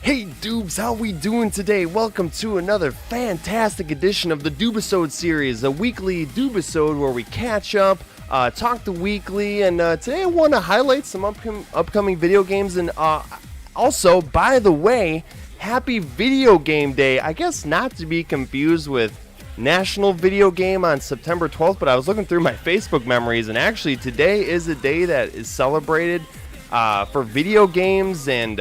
Hey Doobs, how we doing today? Welcome to another fantastic edition of the Doobisode series, a weekly Doobisode where we catch up, talk the weekly, and today I want to highlight some upcoming video games, and also, by the way, happy Video Game Day. I guess not to be confused with National Video Game on September 12th, but I was looking through my Facebook memories, and actually today is a day that is celebrated for video games and,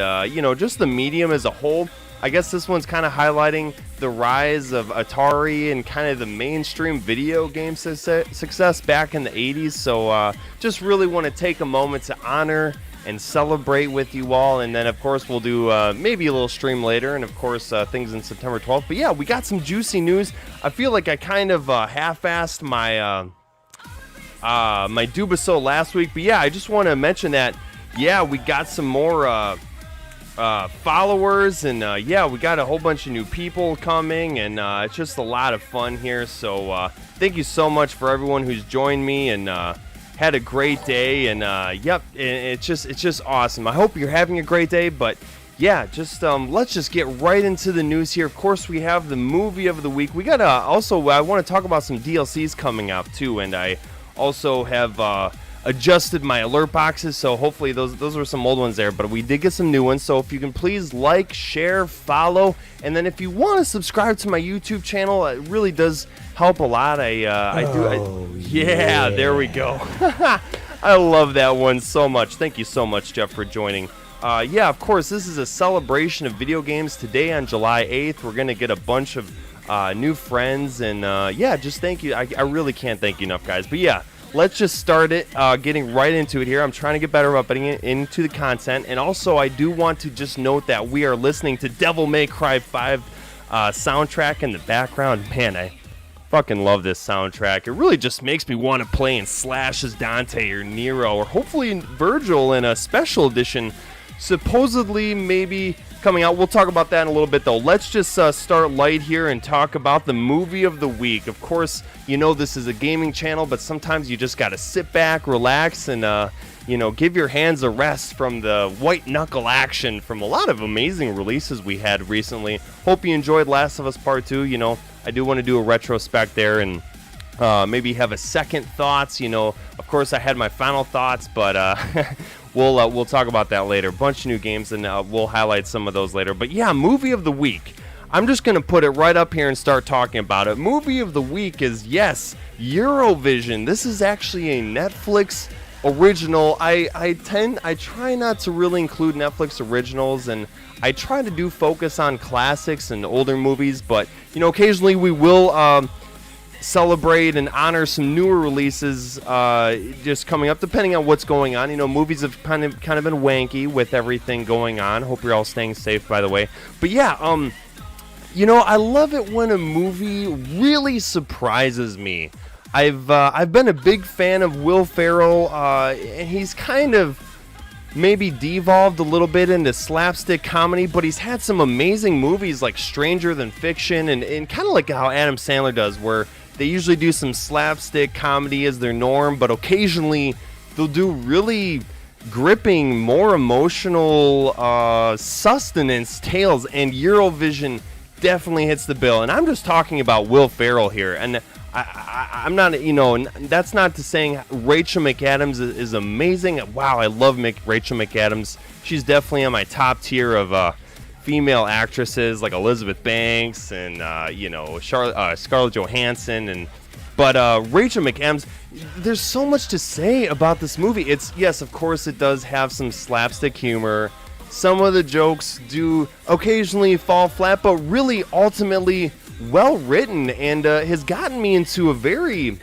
just the medium as a whole. I guess this one's kind of highlighting the rise of Atari and kind of the mainstream video game success back in the 80s. So just really want to take a moment to honor and celebrate with you all. And then, of course, we'll do maybe a little stream later and, of course, things in September 12th. But, yeah, we got some juicy news. I feel like I kind of half-assed my my Doobisode last week. But, yeah, I just want to mention that yeah, we got some more followers, and we got a whole bunch of new people coming, and it's just a lot of fun here. So thank you so much for everyone who's joined me and had a great day. And it's just awesome. I hope you're having a great day. But yeah, just let's just get right into the news here. Of course, we have the movie of the week. We got also I want to talk about some DLCs coming up too, and I also have adjusted my alert boxes, so hopefully those were some old ones there, but we did get some new ones. So if you can please like, share, follow, and then if you want to subscribe to my YouTube channel, it really does help a lot. Yeah, there we go. I love that one so much. Thank you so much, Jeff, for joining. Of course, this is a celebration of video games. Today on July 8th, we're gonna get a bunch of new friends, and just thank you. I really can't thank you enough, guys. But yeah, let's just start it, getting right into it here. I'm trying to get better about putting it into the content. And also, I do want to just note that we are listening to Devil May Cry 5 soundtrack in the background. Man, I fucking love this soundtrack. It really just makes me want to play and slash as Dante or Nero, or hopefully Virgil in a special edition, supposedly maybe coming out. We'll talk about that in a little bit, though. Let's just start light here and talk about the movie of the week. Of course, you know this is a gaming channel, but sometimes you just got to sit back, relax, and, give your hands a rest from the white-knuckle action from a lot of amazing releases we had recently. Hope you enjoyed Last of Us Part 2. I do want to do a retrospect there and maybe have a second thoughts. Of course, I had my final thoughts, but we'll talk about that later. A bunch of new games, and we'll highlight some of those later. But yeah, movie of the week. I'm just going to put it right up here and start talking about it. Movie of the week is, yes, Eurovision. This is actually a Netflix original. I try not to really include Netflix originals, and I try to do focus on classics and older movies, but occasionally we will celebrate and honor some newer releases just coming up, depending on what's going on. Movies have kind of been wanky with everything going on. Hope you're all staying safe, by the way. But yeah, I love it when a movie really surprises me. I've been a big fan of Will Ferrell, and he's kind of maybe devolved a little bit into slapstick comedy, but he's had some amazing movies like Stranger Than Fiction, and kind of like how Adam Sandler does, where they usually do some slapstick comedy as their norm, but occasionally they'll do really gripping, more emotional sustenance tales, and Eurovision definitely hits the bill. And I'm just talking about Will Ferrell here, and I'm not, that's not to saying Rachel McAdams is amazing. Wow, I love Rachel McAdams. She's definitely on my top tier of female actresses, like Elizabeth Banks and Scarlett Johansson, but Rachel McAdams. There's so much to say about this movie. Yes, of course, it does have some slapstick humor. Some of the jokes do occasionally fall flat, but really, ultimately, well written, and has gotten me into a very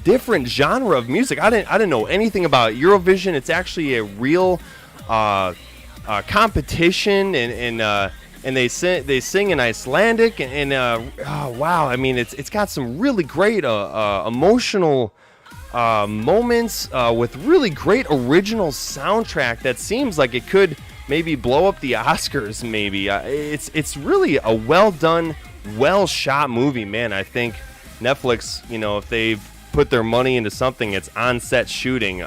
different genre of music. I didn't know anything about Eurovision. It's actually a real competition, and they sing in Icelandic, and oh wow, I mean it's got some really great emotional moments with really great original soundtrack that seems like it could maybe blow up the Oscars. Maybe it's really a well done, well shot movie, man. I think Netflix, if they've put their money into something, it's on set shooting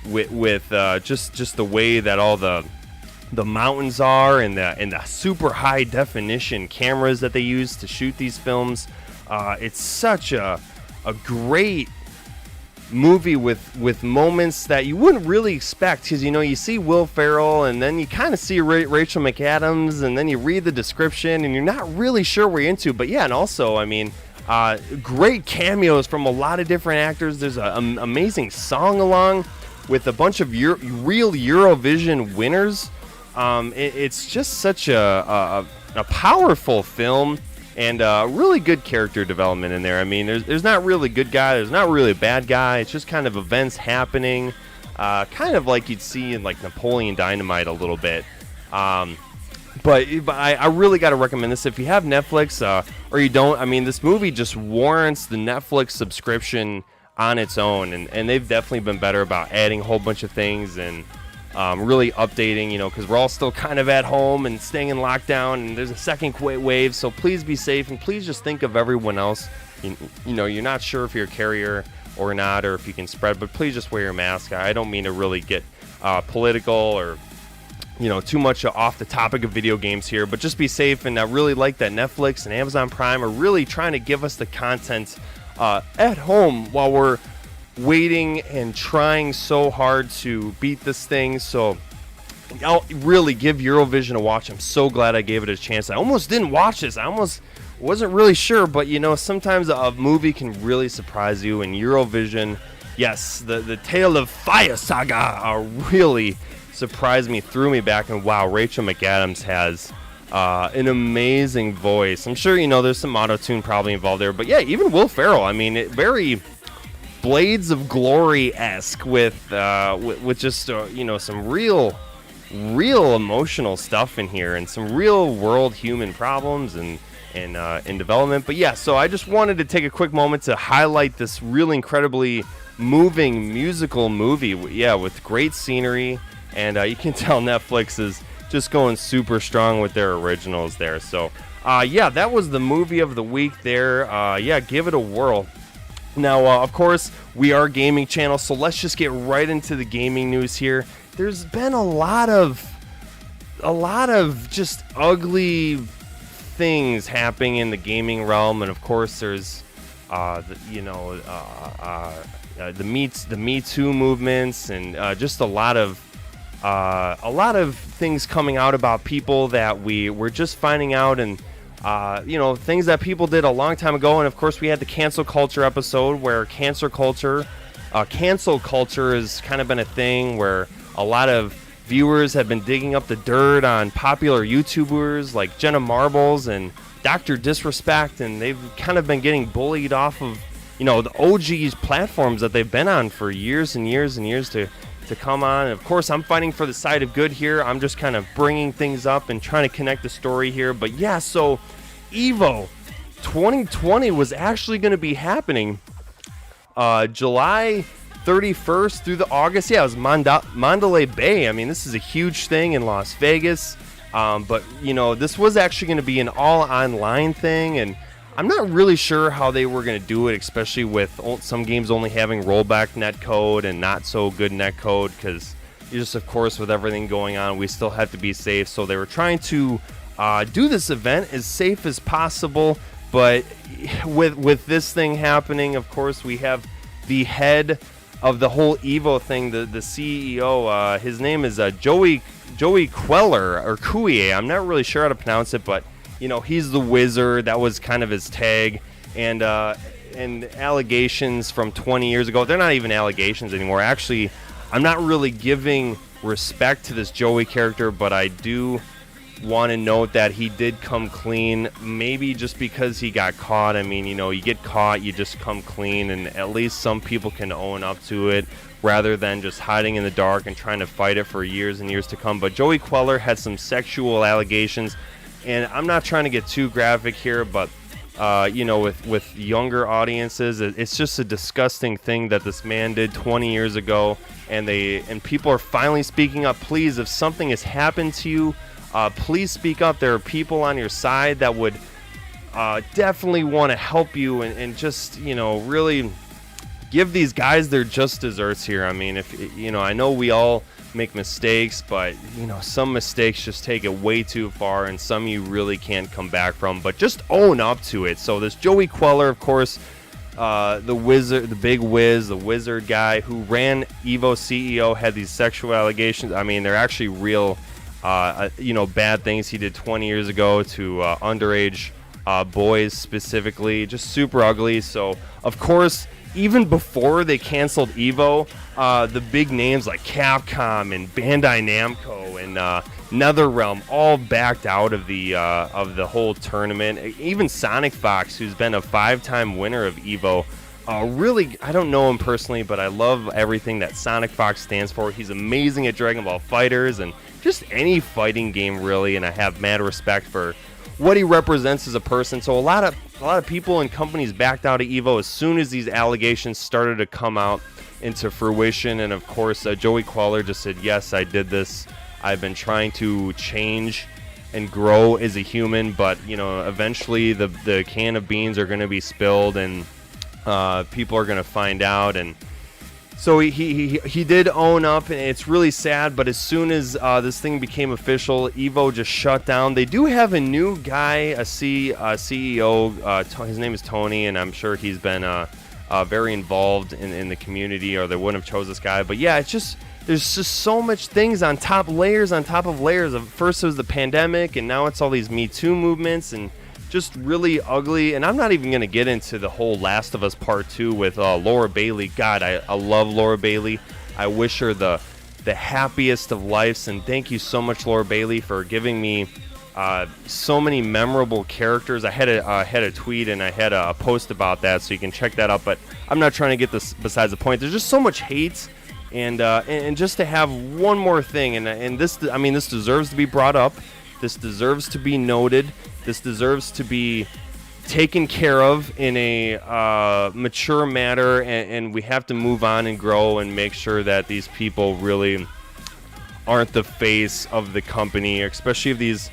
with just the way that all the the mountains are, and the super high definition cameras that they use to shoot these films. It's such a great movie with moments that you wouldn't really expect, because you see Will Ferrell, and then you kind of see Rachel McAdams, and then you read the description and you're not really sure what you're into. But yeah, and also great cameos from a lot of different actors. There's an amazing song along with a bunch of real Eurovision winners. It's just such a powerful film, and really good character development in there. I mean, there's not really a good guy, there's not really a bad guy. It's just kind of events happening, kind of like you'd see in like Napoleon Dynamite a little bit. But I really got to recommend this if you have Netflix, or you don't. I mean, this movie just warrants the Netflix subscription on its own, and they've definitely been better about adding a whole bunch of things and really updating, because we're all still kind of at home and staying in lockdown, and there's a second wave. So please be safe, and please just think of everyone else. You're not sure if you're a carrier or not, or if you can spread, but please just wear your mask. I don't mean to really get political or too much off the topic of video games here, but just be safe. And I really like that Netflix and Amazon Prime are really trying to give us the content at home while we're waiting and trying so hard to beat this thing. So I'll really give Eurovision a watch. I'm so glad I gave it a chance. I almost didn't watch this. I almost wasn't really sure, but sometimes a movie can really surprise you, and Eurovision, yes, the tale of Fire Saga really surprised me, threw me back, and wow, Rachel McAdams has an amazing voice. I'm sure there's some auto-tune probably involved there, but yeah, even Will Ferrell, I mean, very Blades of Glory-esque with just some real emotional stuff in here, and some real world human problems and in development. But yeah, so I just wanted to take a quick moment to highlight this really incredibly moving musical movie, with great scenery. And you can tell Netflix is just going super strong with their originals there. So, that was the movie of the week there. Give it a whirl. Now, of course, we are a gaming channel, so let's just get right into the gaming news here. There's been a lot of just ugly things happening in the gaming realm, and of course, there's the Me Too movements, and just a lot of things coming out about people that we were just finding out, and things that people did a long time ago. And of course, we had the cancel culture episode, where cancel culture has kind of been a thing where a lot of viewers have been digging up the dirt on popular YouTubers like Jenna Marbles and Dr. Disrespect, and they've kind of been getting bullied off of the OG platforms that they've been on for years and years and years to come on. And of course, I'm fighting for the side of good here. I'm just kind of bringing things up and trying to connect the story here. But yeah, so EVO 2020 was actually going to be happening July 31st through the August. Yeah, it was Mandalay Bay. I mean, this is a huge thing in Las Vegas. But this was actually going to be an all online thing, and I'm not really sure how they were going to do it, especially with some games only having rollback netcode and not so good netcode, because just, of course, with everything going on, we still have to be safe. So they were trying to do this event as safe as possible. But with this thing happening, of course, we have the head of the whole EVO thing, the CEO. His name is Joey Queller, or Couier. I'm not really sure how to pronounce it, but he's the wizard. That was kind of his tag. And allegations from 20 years ago, they're not even allegations anymore. Actually, I'm not really giving respect to this Joey character, but I do want to note that he did come clean, maybe just because he got caught. I mean, you get caught, you just come clean, and at least some people can own up to it rather than just hiding in the dark and trying to fight it for years and years to come. But Joey Queller had some sexual allegations, and I'm not trying to get too graphic here, but with younger audiences, it's just a disgusting thing that this man did 20 years ago, and people are finally speaking up. Please, if something has happened to you, please speak up. There are people on your side that would definitely want to help you and just really give these guys their just desserts here. I mean, if I know we all make mistakes, but some mistakes just take it way too far, and some you really can't come back from, but just own up to it. So this Joey Queller, of course, the wizard, the big whiz, the wizard guy who ran Evo CEO, had these sexual allegations. I mean, they're actually real bad things he did 20 years ago to underage boys specifically, just super ugly. So of course, even before they canceled Evo, the big names like Capcom and Bandai Namco and NetherRealm all backed out of the whole tournament. Even Sonic Fox, who's been a 5-time winner of Evo, really, I don't know him personally, but I love everything that Sonic Fox stands for. He's amazing at Dragon Ball FighterZ and just any fighting game, really, and I have mad respect for what he represents as a person. So a lot of people and companies backed out of Evo as soon as these allegations started to come out into fruition. And of course, Joey Queller just said, yes, I did this. I've been trying to change and grow as a human, but eventually the can of beans are going to be spilled, and people are going to find out. And so he did own up, and it's really sad, but as soon as this thing became official, Evo just shut down. They do have a new guy, a CEO. His name is Tony, and I'm sure he's been very involved in the community, or they wouldn't have chose this guy. But yeah, there's just so much things on top layers on top of layers. First it was the pandemic, and now it's all these Me Too movements, and just really ugly. And I'm not even going to get into the whole Last of Us Part 2 with Laura Bailey. God, I love Laura Bailey. I wish her the happiest of lives, and thank you so much, Laura Bailey, for giving me so many memorable characters. I had a tweet and I had a post about that, so you can check that out, but I'm not trying to get this besides the point. There's just so much hate, and just to have one more thing, and this deserves to be brought up. This deserves to be noted. This deserves to be taken care of in a mature manner, and we have to move on and grow and make sure that these people really aren't the face of the company, especially of these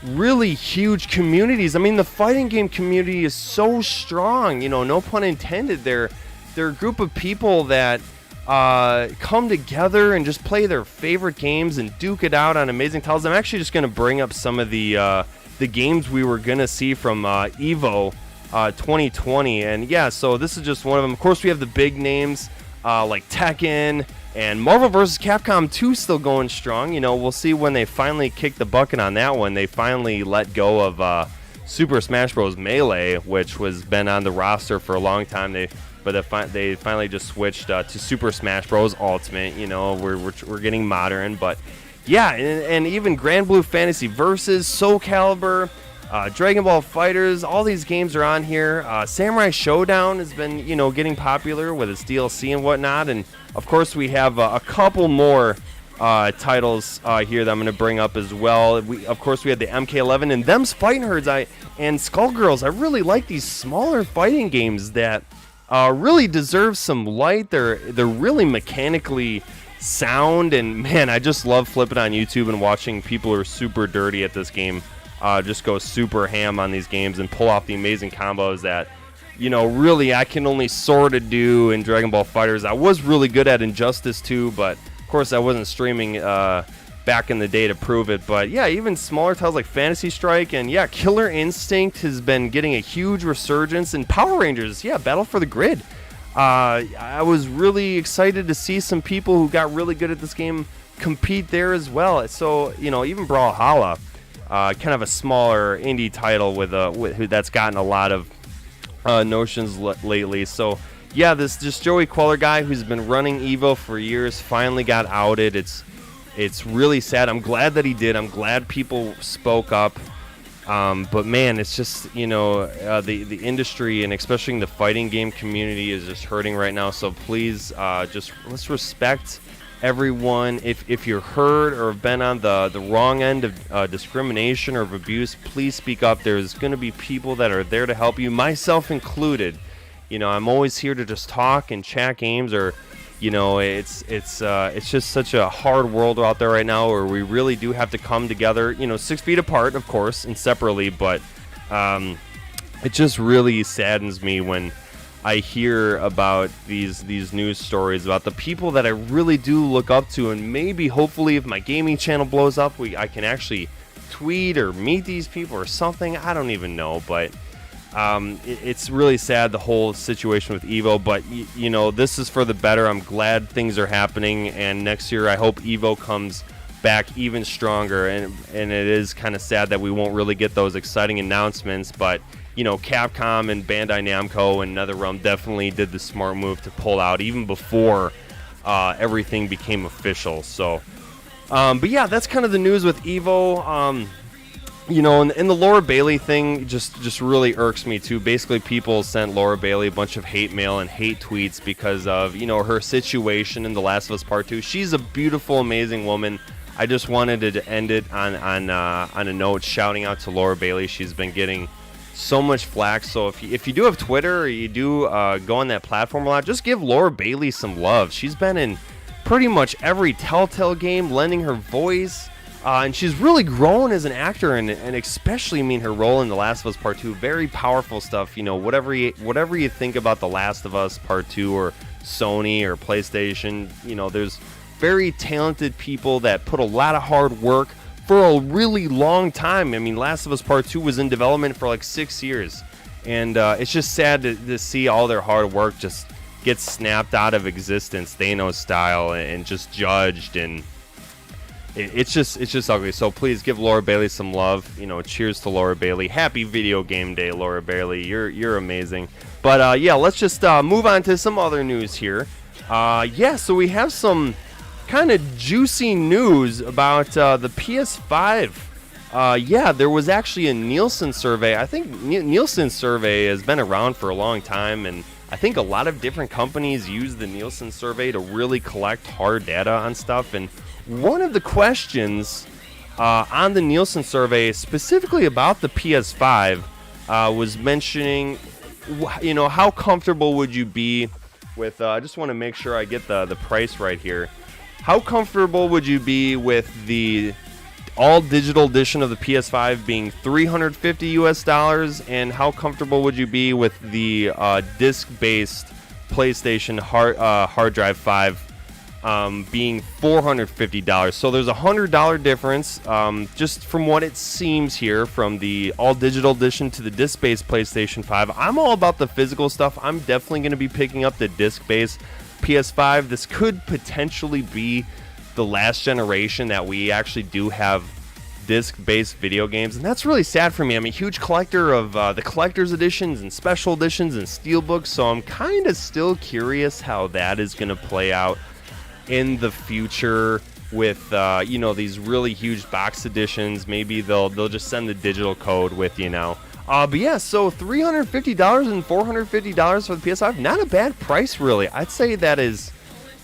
really huge communities. I mean, the fighting game community is so strong, no pun intended. They're a group of people that come together and just play their favorite games and duke it out on amazing titles. I'm actually just going to bring up some of the games we were going to see from Evo 2020. And yeah, so this is just one of them. Of course, we have the big names like Tekken and Marvel vs. Capcom 2 still going strong. We'll see when they finally kick the bucket on that one. They finally let go of Super Smash Bros. Melee, which was been on the roster for a long time. They finally just switched to Super Smash Bros. Ultimate. We're getting modern, but yeah, and even Grand Blue Fantasy Versus, Soul Calibur, Dragon Ball FighterZ, all these games are on here. Samurai Showdown has been, getting popular with its DLC and whatnot. And of course, we have a couple more titles here that I'm going to bring up as well. Of course, we had the MK11 and Them's Fighting Herds and Skullgirls. I really like these smaller fighting games that really deserve some light. They're really mechanically sound, and man, I just love flipping on YouTube and watching people who are super dirty at this game just go super ham on these games and pull off the amazing combos that really I can only sort of do in Dragon Ball FighterZ. I was really good at Injustice 2, but of course I wasn't streaming back in the day to prove it. But yeah, even smaller titles like Fantasy Strike, and yeah, Killer Instinct has been getting a huge resurgence, and Power Rangers, yeah, Battle for the Grid. I was really excited to see some people who got really good at this game compete there as well. So even Brawlhalla, kind of a smaller indie title with that's gotten a lot of notions lately. So yeah, this Joey Queller guy who's been running Evo for years finally got outed. It's really sad. I'm glad that he did. I'm glad people spoke up. But man, it's just the industry, and especially the fighting game community, is just hurting right now. So please, just let's respect everyone. If you're hurt or have been on the wrong end of discrimination or of abuse, please speak up. There's going to be people that are there to help you, myself included. I'm always here to just talk and chat games, or it's just such a hard world out there right now where we really do have to come together, 6 feet apart, of course, and separately, but it just really saddens me when I hear about these news stories about the people that I really do look up to, and maybe hopefully if my gaming channel blows up, I can actually tweet or meet these people or something. I don't even know, but it's really sad, the whole situation with Evo, but you know, this is for the better. I'm glad things are happening, and next year I hope Evo comes back even stronger, and it is kind of sad that we won't really get those exciting announcements, but you know, Capcom and Bandai Namco and NetherRealm definitely did the smart move to pull out even before everything became official. So but yeah, that's kind of the news with Evo. You know, and the Laura Bailey thing just really irks me too. Basically, people sent Laura Bailey a bunch of hate mail and hate tweets because of, you know, her situation in The Last of Us Part 2. She's a beautiful, amazing woman. I just wanted to end it on a note shouting out to Laura Bailey. She's been getting so much flack. So if you do have Twitter, or you do go on that platform a lot, just give Laura Bailey some love. She's been in pretty much every Telltale game, lending her voice. And she's really grown as an actor, and especially, I mean, her role in The Last of Us Part 2, very powerful stuff. You know, whatever you think about The Last of Us Part 2 or Sony or PlayStation, you know, there's very talented people that put a lot of hard work for a really long time. I mean, Last of Us Part 2 was in development for like 6 years, and it's just sad to see all their hard work just get snapped out of existence, Thanos style, and just judged, and it's just ugly. So please give Laura Bailey some love. You know, cheers to Laura Bailey. Happy video game day, Laura Bailey. You're amazing. But yeah, let's just move on to some other news here. Yeah, so we have some kind of juicy news about the PS5. Yeah, there was actually a Nielsen survey. I think Nielsen survey has been around for a long time, and I think a lot of different companies use the Nielsen survey to really collect hard data on stuff. And one of the questions on the Nielsen survey, specifically about the PS5, was mentioning, you know, how comfortable would you be with, I just want to make sure I get the price right here. How comfortable would you be with the all digital edition of the PS5 being $350 US, and how comfortable would you be with the disc-based PlayStation hard drive 5 being $450? So there's a $100 difference, just from what it seems here, from the all digital edition to the disc-based PlayStation 5. I'm all about the physical stuff. I'm definitely going to be picking up the disc-based PS5. This could potentially be the last generation that we actually do have disc-based video games, and that's really sad for me. I'm a huge collector of the collector's editions and special editions and steelbooks, so I'm kind of still curious how that is going to play out in the future with you know, these really huge box editions. Maybe they'll just send the digital code with you now. But yeah, so $350 and $450 for the PS5, not a bad price, really. I'd say that is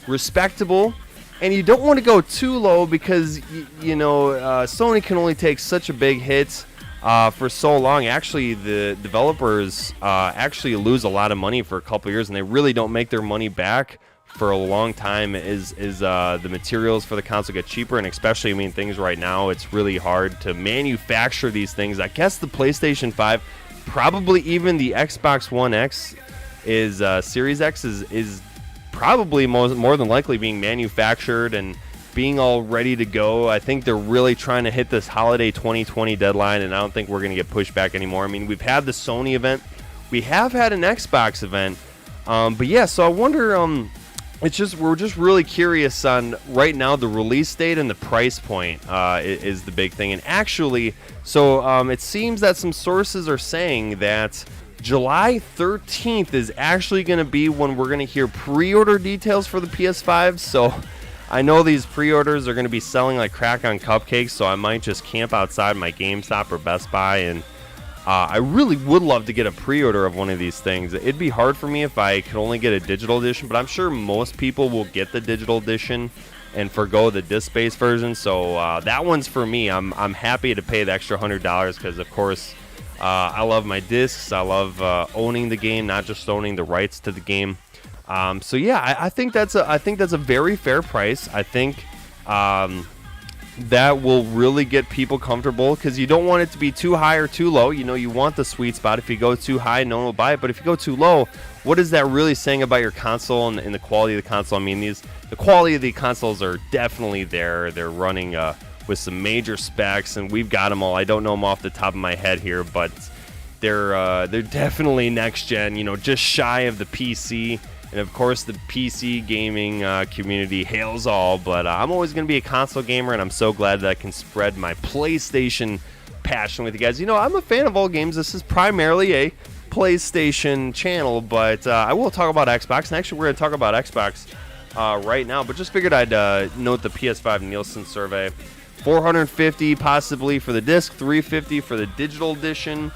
respectable, and you don't want to go too low because you know, Sony can only take such a big hit for so long. Actually, the developers actually lose a lot of money for a couple years, and they really don't make their money back for a long time. Is the materials for the console get cheaper, and especially, I mean, things right now, it's really hard to manufacture these things. I guess the PlayStation 5, probably even the Xbox One X is Series X is probably more than likely being manufactured and being all ready to go. I think they're really trying to hit this holiday 2020 deadline, and I don't think we're going to get pushed back anymore. I mean, we've had the Sony event, we have had an Xbox event, but yeah, so I wonder, we're just really curious on right now the release date and the price point is the big thing. And actually, so it seems that some sources are saying that July 13th is actually going to be when we're going to hear pre-order details for the PS5. So I know these pre-orders are going to be selling like crack on cupcakes, so I might just camp outside my GameStop or Best Buy, and I really would love to get a pre-order of one of these things. It'd be hard for me if I could only get a digital edition, but I'm sure most people will get the digital edition and forgo the disc-based version. So that one's for me. I'm happy to pay the extra $100 because, of course, I love my discs. I love owning the game, not just owning the rights to the game. So yeah, I think that's a very fair price. I think that will really get people comfortable, because you don't want it to be too high or too low. You know, you want the sweet spot. If you go too high, no one will buy it. But if you go too low, what is that really saying about your console and the quality of the console? I mean, the quality of the consoles are definitely there. They're running with some major specs, and we've got them all. I don't know them off the top of my head here, but they're definitely next gen. You know, just shy of the PC. And of course, the PC gaming community hails all, but I'm always going to be a console gamer, and I'm so glad that I can spread my PlayStation passion with you guys. You know, I'm a fan of all games. This is primarily a PlayStation channel, but I will talk about Xbox, and actually we're going to talk about Xbox right now, but just figured I'd note the PS5 Nielsen survey. 450 possibly for the disc, 350 for the digital edition.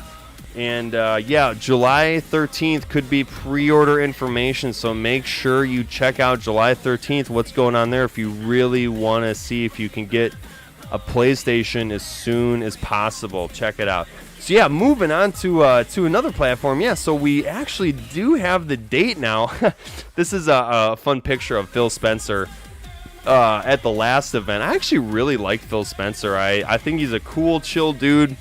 And yeah, July 13th could be pre-order information, so make sure you check out July 13th, what's going on there, if you really want to see if you can get a PlayStation as soon as possible. Check it out. So yeah, moving on to another platform. Yeah, so we actually do have the date now. This is a fun picture of Phil Spencer at the last event. I actually really like Phil Spencer. I think he's a cool, chill dude.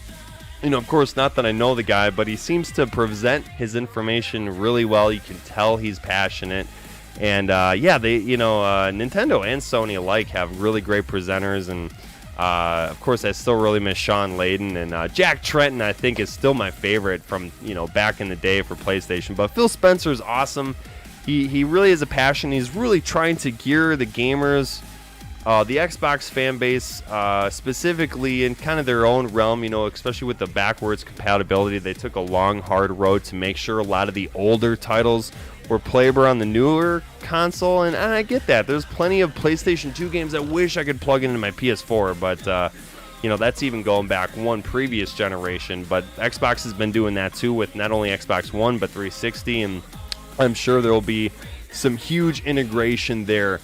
You know, of course, not that I know the guy, but he seems to present his information really well. You can tell he's passionate. And, yeah, Nintendo and Sony alike have really great presenters. And, of course, I still really miss Sean Layden. And Jack Tretton, I think, is still my favorite from, you know, back in the day for PlayStation. But Phil Spencer's awesome. He really is a passion. He's really trying to gear the gamers, the Xbox fan base, specifically in kind of their own realm, you know, especially with the backwards compatibility. They took a long, hard road to make sure a lot of the older titles were playable on the newer console, and I get that. There's plenty of PlayStation 2 games I wish I could plug into my PS4, but, you know, that's even going back one previous generation. But Xbox has been doing that too with not only Xbox One, but 360, and I'm sure there will be some huge integration there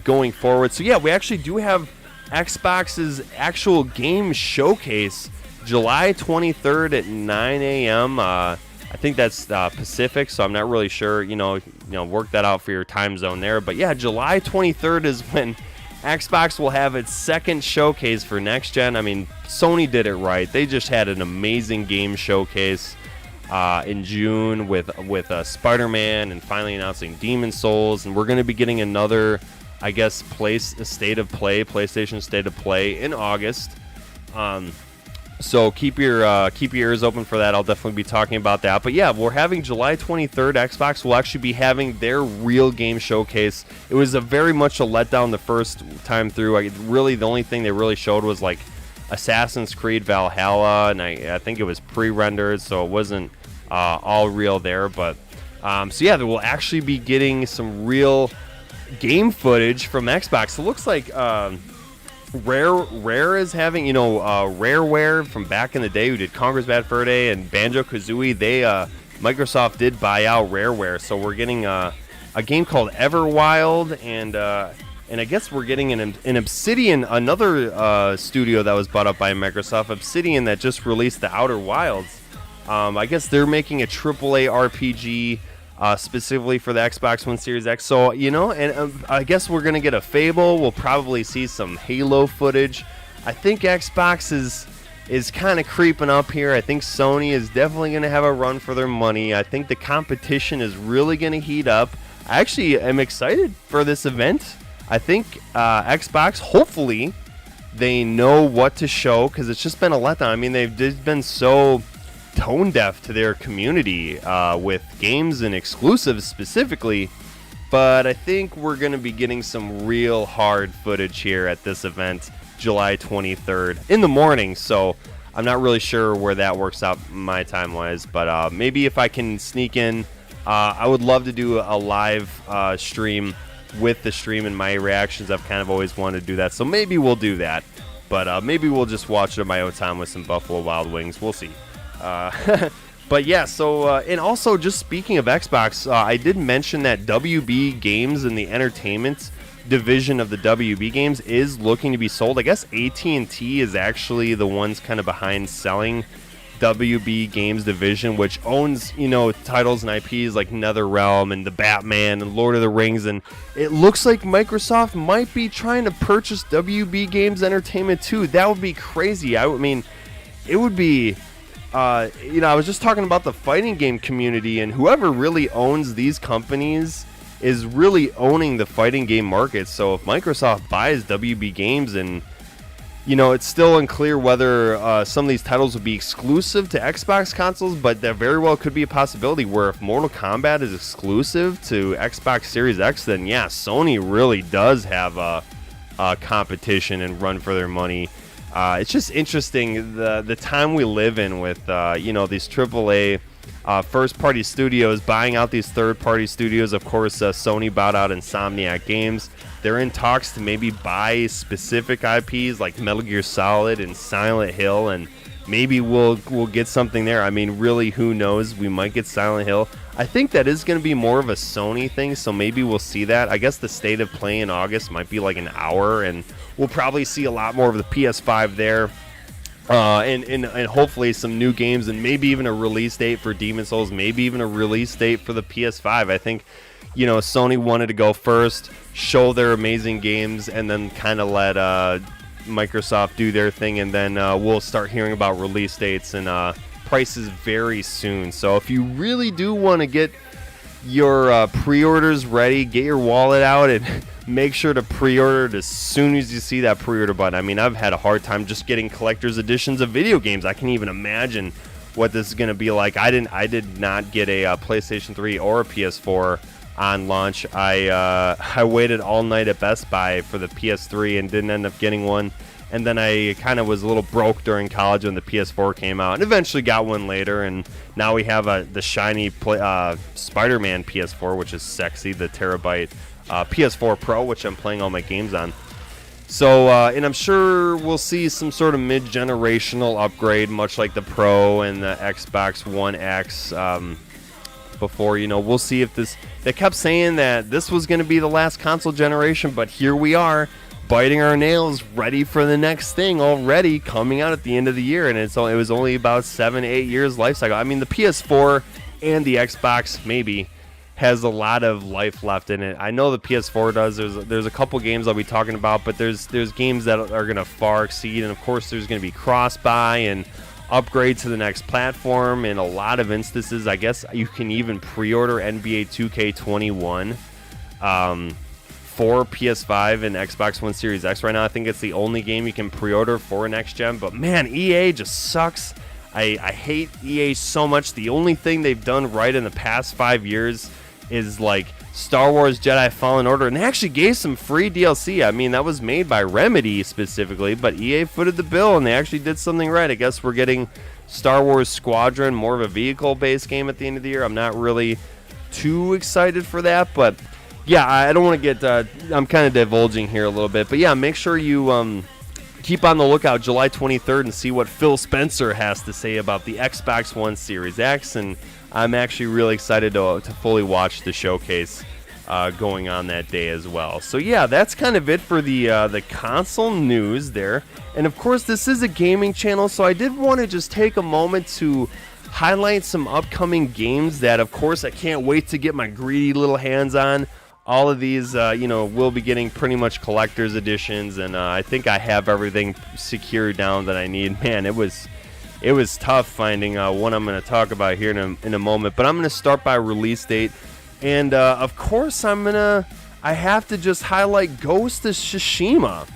going forward. So yeah, we actually do have Xbox's actual game showcase July 23rd at 9 a.m. I think that's Pacific, so I'm not really sure. You know, work that out for your time zone there. But yeah, July 23rd is when Xbox will have its second showcase for next gen. I mean, Sony did it right. They just had an amazing game showcase in June with Spider-Man, and finally announcing Demon's Souls, and we're going to be getting another, I guess, PlayStation State of Play in August. So keep your ears open for that. I'll definitely be talking about that. But yeah, we're having July 23rd. Xbox will actually be having their real game showcase. It was very much a letdown the first time through. Really, the only thing they really showed was like Assassin's Creed Valhalla, and I think it was pre-rendered, so it wasn't all real there. But so yeah, we'll actually be getting some real game footage from Xbox. It looks like Rare is having, you know, Rareware from back in the day who did Conker's Bad Fur Day and Banjo-Kazooie. Microsoft did buy out Rareware, so we're getting a game called Everwild, and I guess we're getting an Obsidian, another studio that was bought up by Microsoft, Obsidian, that just released The Outer Wilds. I guess they're making a AAA RPG specifically for the Xbox One Series X. So, you know, and I guess we're going to get a Fable. We'll probably see some Halo footage. I think Xbox is kind of creeping up here. I think Sony is definitely going to have a run for their money. I think the competition is really going to heat up. I actually am excited for this event. I think Xbox, hopefully, they know what to show, because it's just been a letdown. I mean, they've been so tone deaf to their community with games and exclusives specifically, but I think we're going to be getting some real hard footage here at this event July 23rd in the morning, so I'm not really sure where that works out my time wise, but maybe if I can sneak in, I would love to do a live stream with the stream and my reactions. I've kind of always wanted to do that, so maybe we'll do that, but maybe we'll just watch it at my own time with some Buffalo Wild Wings. We'll see. But yeah, so and also, just speaking of Xbox, I did mention that WB Games and the entertainment division of the WB Games is looking to be sold. I guess AT&T is actually the ones kind of behind selling WB Games division, which owns, titles and IPs like NetherRealm and the Batman and Lord of the Rings, and it looks like Microsoft might be trying to purchase WB Games Entertainment too. That would be crazy. I mean, it would be, I was just talking about the fighting game community, and whoever really owns these companies is really owning the fighting game market. So if Microsoft buys WB Games, and it's still unclear whether some of these titles will be exclusive to Xbox consoles, but that very well could be a possibility where if Mortal Kombat is exclusive to Xbox Series X, then yeah, Sony really does have a competition and run for their money. It's just interesting the time we live in with these AAA first-party studios buying out these third-party studios. Of course, Sony bought out Insomniac Games. They're in talks to maybe buy specific IPs like Metal Gear Solid and Silent Hill, and maybe we'll get something there. I mean, really, who knows? We might get Silent Hill. I think that is going to be more of a Sony thing, so maybe we'll see that. I guess the State of Play in August might be like an hour, and we'll probably see a lot more of the PS5 there. And hopefully some new games, and maybe even a release date for Demon's Souls, maybe even a release date for the PS5. I think, Sony wanted to go first, show their amazing games, and then kind of let Microsoft do their thing, and then we'll start hearing about release dates and prices very soon. So if you really do want to get your pre-orders ready, get your wallet out, and make sure to pre-order it as soon as you see that pre-order button. I mean, I've had a hard time just getting collector's editions of video games. I can't even imagine what this is going to be like. I did not get a PlayStation 3 or a PS4 on launch. I waited all night at Best Buy for the PS3 and didn't end up getting one. And then I kind of was a little broke during college when the PS4 came out, and eventually got one later. And now we have the shiny Spider-Man PS4, which is sexy, the terabyte PS4 Pro, which I'm playing all my games on. So, and I'm sure we'll see some sort of mid-generational upgrade, much like the Pro and the Xbox One X. Before, we'll see if this. They kept saying that this was going to be the last console generation, but here we are, biting our nails, ready for the next thing already, coming out at the end of the year, and it was only about 7-8 years life cycle. I mean, the PS4 and the Xbox maybe has a lot of life left in it. I know the PS4 does. There's a couple games I'll be talking about, but there's games that are going to far exceed, and of course there's going to be cross-buy and upgrade to the next platform. In a lot of instances, I guess you can even pre-order NBA 2K21 for PS5 and Xbox One Series X right now. I think it's the only game you can pre-order for next gen. But man, EA just sucks. I hate EA so much. The only thing they've done right in the past 5 years is like Star Wars Jedi Fallen Order, and they actually gave some free DLC. I mean, that was made by Remedy specifically, but EA footed the bill, and they actually did something right. I guess we're getting Star Wars Squadron, more of a vehicle-based game at the end of the year. I'm not really too excited for that, but yeah, I don't want to get, I'm kind of divulging here a little bit, but yeah, make sure you keep on the lookout July 23rd and see what Phil Spencer has to say about the Xbox One Series X, and I'm actually really excited to fully watch the showcase going on that day as well. So yeah, that's kind of it for the console news there. And of course, this is a gaming channel, so I did want to just take a moment to highlight some upcoming games that, of course, I can't wait to get my greedy little hands on. All of these, we'll be getting pretty much collector's editions, and I think I have everything secured down that I need. Man, it was tough finding one I'm going to talk about here in a moment, but I'm going to start by release date. And of course, I have to just highlight Ghost of Tsushima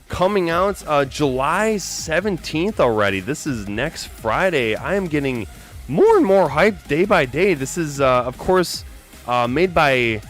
coming out July 17th already. This is next Friday. I am getting more and more hyped day by day. This is, of course, made by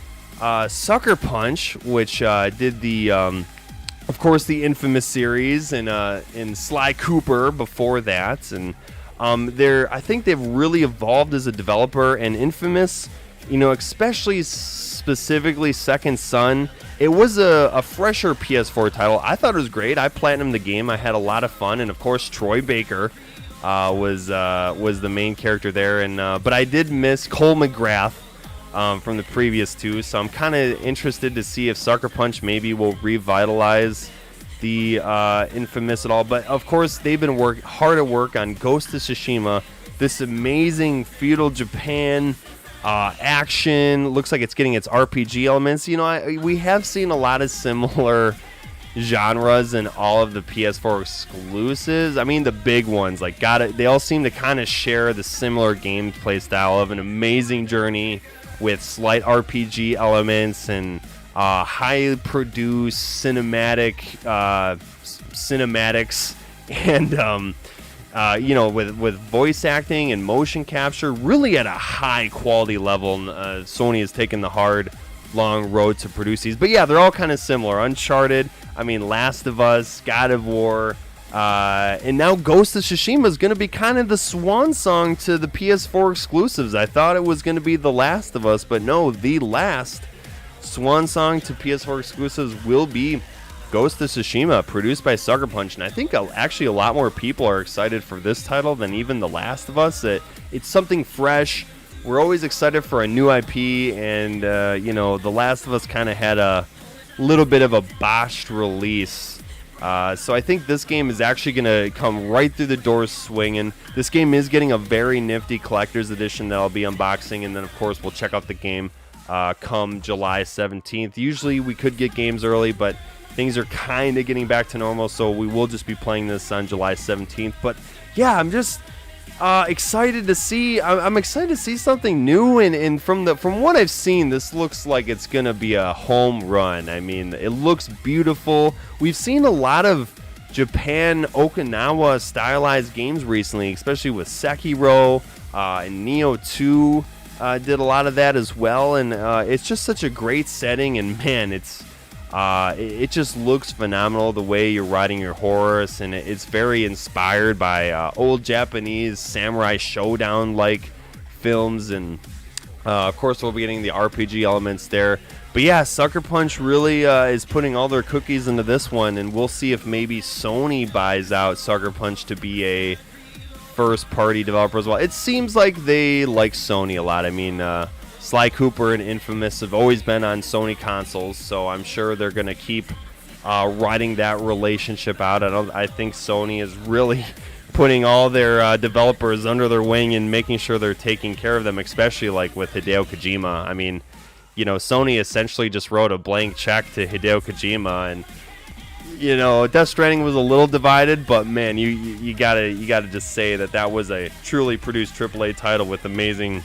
Sucker Punch, which did the, of course, the Infamous series, and Sly Cooper before that. And I think they've really evolved as a developer, and Infamous, especially specifically Second Son, it was a fresher PS4 title. I thought it was great. I platinumed the game. I had a lot of fun, and of course Troy Baker was the main character there. And but I did miss Cole McGrath from the previous two, so I'm kind of interested to see if Sucker Punch maybe will revitalize the infamous at all. But of course, they've been hard at work on Ghost of Tsushima, this amazing feudal Japan action. Looks like it's getting its RPG elements. You know, we have seen a lot of similar genres in all of the PS4 exclusives. I mean, the big ones, like they all seem to kind of share the similar gameplay style of an amazing journey with slight RPG elements and highly produced cinematics and you know, with voice acting and motion capture really at a high quality level. Sony has taken the hard long road to produce these, but yeah, they're all kind of similar. Uncharted, I mean, Last of Us, God of War, and now Ghost of Tsushima is going to be kind of the swan song to the PS4 exclusives. I thought it was going to be The Last of Us, but no, the last swan song to PS4 exclusives will be Ghost of Tsushima, produced by Sucker Punch, and I think actually a lot more people are excited for this title than even The Last of Us. It's something fresh. We're always excited for a new IP, and you know, The Last of Us kind of had a little bit of a botched release. So I think this game is actually going to come right through the doors swinging. This game is getting a very nifty collector's edition that I'll be unboxing, and then of course we'll check out the game come July 17th. Usually we could get games early, but things are kind of getting back to normal, so we will just be playing this on July 17th. But yeah, I'm just excited to see. I'm excited to see something new, and from what I've seen, this looks like it's gonna be a home run. I mean, it looks beautiful. We've seen a lot of Japan Okinawa stylized games recently, especially with Sekiro and Nioh II did a lot of that as well, and it's just such a great setting, and man, it just looks phenomenal the way you're riding your horse, and it's very inspired by old Japanese samurai showdown like films, and of course we'll be getting the RPG elements there. But yeah, Sucker Punch really is putting all their cookies into this one, and we'll see if maybe Sony buys out Sucker Punch to be a first party developer as well. It seems like they like Sony a lot. I mean, Sly Cooper and Infamous have always been on Sony consoles, so I'm sure they're going to keep riding that relationship out. I think Sony is really putting all their developers under their wing and making sure they're taking care of them, especially like with Hideo Kojima. I mean, you know, Sony essentially just wrote a blank check to Hideo Kojima, and you know, Death Stranding was a little divided, but man, you gotta just say that was a truly produced AAA title with amazing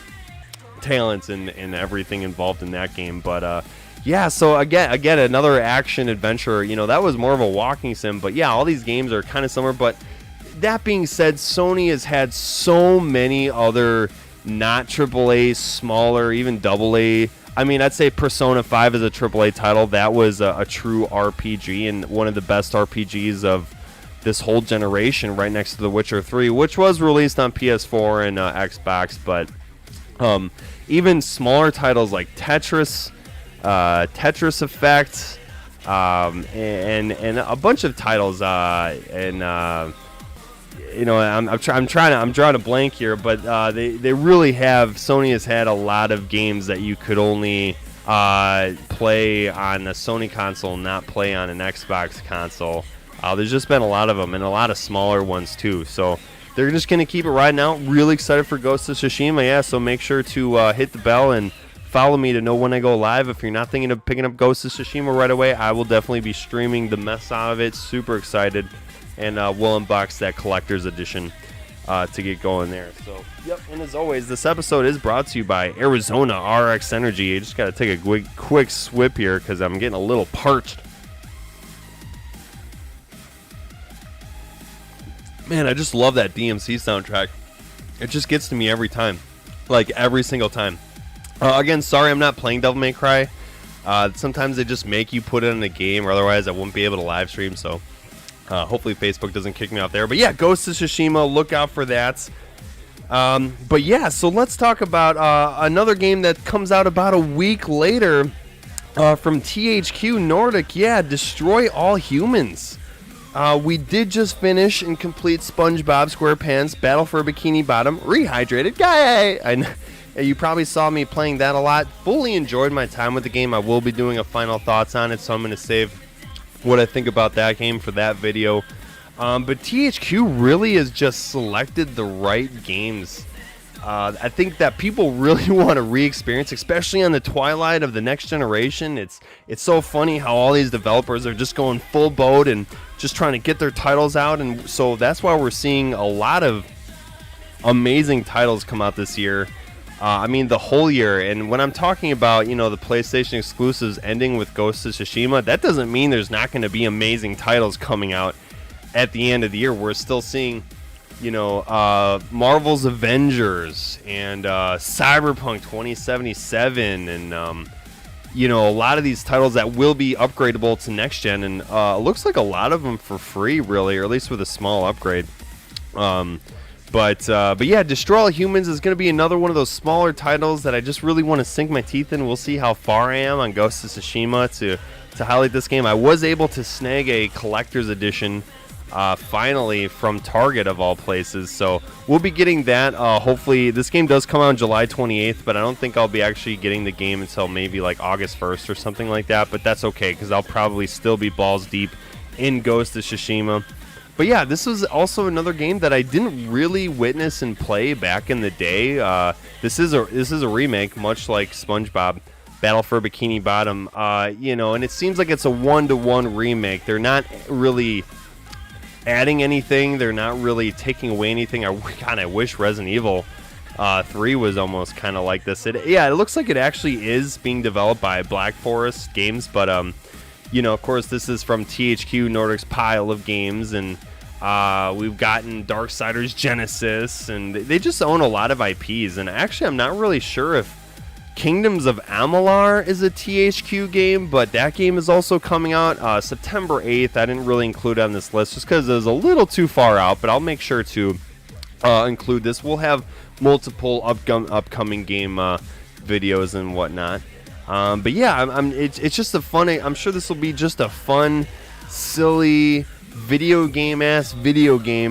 talents and everything involved in that game. But yeah, so again another action adventure. You know, that was more of a walking sim, but yeah, all these games are kind of similar. But that being said, Sony has had so many other not AAA, smaller, even AA. I mean, I'd say Persona 5 is a AAA title. That was a true RPG and one of the best RPGs of this whole generation, right next to The Witcher 3, which was released on PS4 and Xbox. But even smaller titles like Tetris Effect, and a bunch of titles, you know, I'm drawing a blank here, but they really have. Sony has had a lot of games that you could only play on a Sony console, not play on an Xbox console. There's just been a lot of them, and a lot of smaller ones too. So they're just going to keep it riding out. Really excited for Ghost of Tsushima, yeah, so make sure to hit the bell and follow me to know when I go live. If you're not thinking of picking up Ghost of Tsushima right away, I will definitely be streaming the mess out of it. Super excited, and we'll unbox that collector's edition to get going there. So, yep, and as always, this episode is brought to you by Arizona RX Energy. I just got to take a quick swip here because I'm getting a little parched. Man, I just love that DMC soundtrack. It just gets to me every time. Like, every single time. Again, sorry I'm not playing Devil May Cry. Sometimes they just make you put it in a game, or otherwise I won't be able to live stream, so hopefully Facebook doesn't kick me off there. But yeah, Ghost of Tsushima, look out for that. But yeah, so let's talk about another game that comes out about a week later from THQ Nordic. Yeah, Destroy All Humans. We did just finish and complete SpongeBob SquarePants Battle for Bikini Bottom Rehydrated. Guy, you probably saw me playing that a lot. Fully enjoyed my time with the game. I will be doing a final thoughts on it, so I'm going to save what I think about that game for that video. But THQ really has just selected the right games. I think that people really want to re-experience, especially on the twilight of the next generation. It's so funny how all these developers are just going full boat and just trying to get their titles out, and so that's why we're seeing a lot of amazing titles come out this year. I mean, the whole year. And when I'm talking about, the PlayStation exclusives ending with Ghost of Tsushima, that doesn't mean there's not going to be amazing titles coming out at the end of the year. We're still seeing, Marvel's Avengers and Cyberpunk 2077 and, a lot of these titles that will be upgradable to next gen. And it looks like a lot of them for free, really, or at least with a small upgrade. But yeah, Destroy All Humans is going to be another one of those smaller titles that I just really want to sink my teeth in. We'll see how far I am on Ghost of Tsushima to highlight this game. I was able to snag a collector's edition finally from Target of all places, so we'll be getting that. Hopefully, this game does come out on July 28th, but I don't think I'll be actually getting the game until maybe like August 1st or something like that, but that's okay because I'll probably still be balls deep in Ghost of Tsushima. But yeah, this was also another game that I didn't really witness and play back in the day. This is a remake, much like SpongeBob Battle for Bikini Bottom. And it seems like it's a 1-to-1 remake. They're not really adding anything. They're not really taking away anything. I wish Resident Evil 3 was almost kind of like this. It looks like it actually is being developed by Black Forest Games, but of course, this is from THQ Nordic's pile of games, and we've gotten Darksiders Genesis, and they just own a lot of IPs. And actually, I'm not really sure if Kingdoms of Amalur is a THQ game, but that game is also coming out September 8th. I didn't really include it on this list just because it was a little too far out, but I'll make sure to include this. We'll have multiple upcoming game videos and whatnot. But yeah, it's just a fun. I'm sure this will be just a fun, silly video game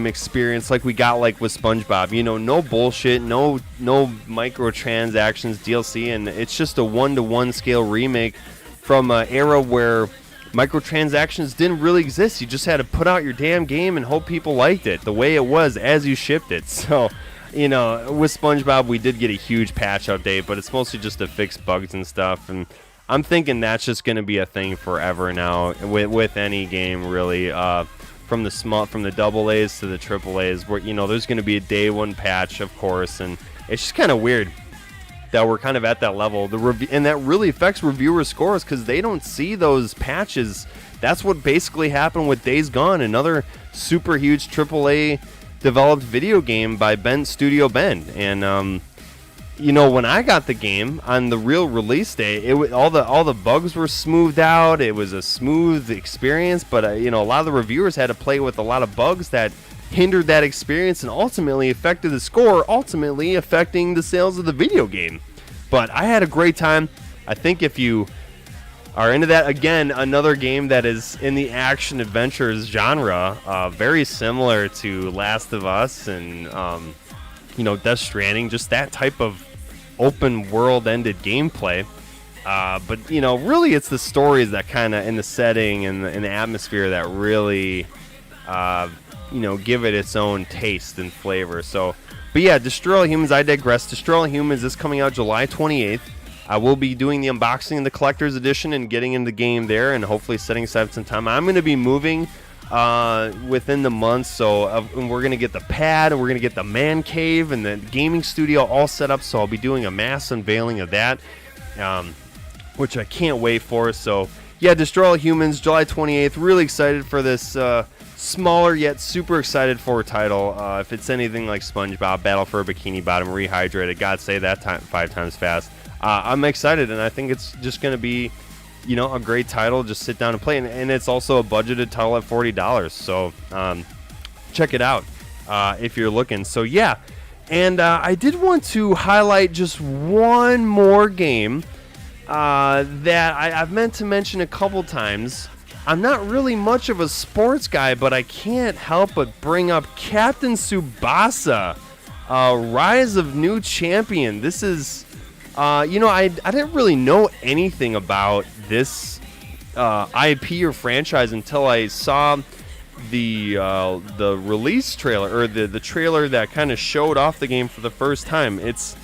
experience like we got like with SpongeBob. No bullshit, no microtransactions, DLC, and it's just a 1-to-1 scale remake from an era where microtransactions didn't really exist. You just had to put out your damn game and hope people liked it the way it was as you shipped it. So. With SpongeBob, we did get a huge patch update, but it's mostly just to fix bugs and stuff. And I'm thinking that's just going to be a thing forever now with any game, really. From the double A's to the triple A's, where there's going to be a day one patch, of course, and it's just kind of weird that we're kind of at that level. And that really affects reviewer scores because they don't see those patches. That's what basically happened with Days Gone, another super huge triple A developed video game by Studio Bend, and when I got the game on the real release day, all the bugs were smoothed out. It was a smooth experience, but a lot of the reviewers had to play with a lot of bugs that hindered that experience and ultimately affected the score, ultimately affecting the sales of the video game. But I had a great time. I think if you are into that, again, another game that is in the action adventures genre, very similar to Last of Us and Death Stranding, just that type of open world ended gameplay. But really it's the stories that kind of, in the setting and the atmosphere, that really give it its own taste and flavor. But yeah, Destroy All Humans, I digress. Destroy All Humans is coming out July 28th. I will be doing the unboxing and the collector's edition and getting in the game there, and hopefully setting aside some time. I'm going to be moving within the month, so we're going to get the pad, and we're going to get the man cave and the gaming studio all set up, so I'll be doing a mass unveiling of that, which I can't wait for. So yeah, Destroy All Humans, July 28th. Really excited for this smaller yet super excited for title. If it's anything like SpongeBob Battle for a Bikini Bottom Rehydrated, God say that 5 times fast. I'm excited, and I think it's just going to be, a great title. Just sit down and play, and it's also a budgeted title at $40. So check it out if you're looking. So yeah, and I did want to highlight just one more game that I've meant to mention a couple times. I'm not really much of a sports guy, but I can't help but bring up Captain Tsubasa, Rise of New Champion. This is... I didn't really know anything about this IP or franchise until I saw the release trailer, or the trailer that kind of showed off the game for the first time. It's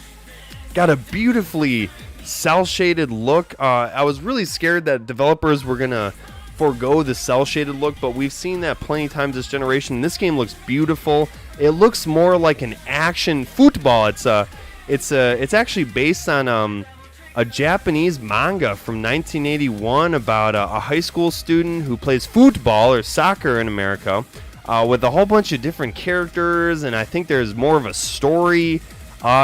got a beautifully cel-shaded look. I was really scared that developers were gonna forego the cel-shaded look, but we've seen that plenty of times this generation. This game looks beautiful. It looks more like an action football. It's actually based on a Japanese manga from 1981 about a high school student who plays football or soccer in America, with a whole bunch of different characters, and I think there's more of a story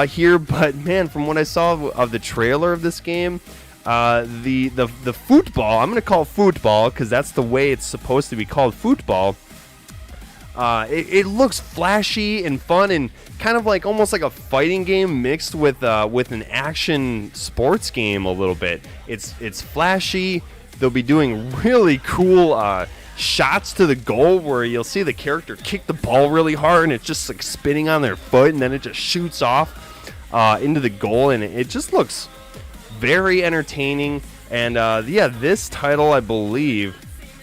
here. But man, from what I saw of the trailer of this game, the football, I'm gonna call it football because that's the way it's supposed to be called, football. It looks flashy and fun and kind of like almost like a fighting game mixed with an action sports game a little bit. It's flashy. They'll be doing really cool shots to the goal where you'll see the character kick the ball really hard and it's just like spinning on their foot, and then it just shoots off into the goal, and it just looks very entertaining. And yeah, this title, I believe,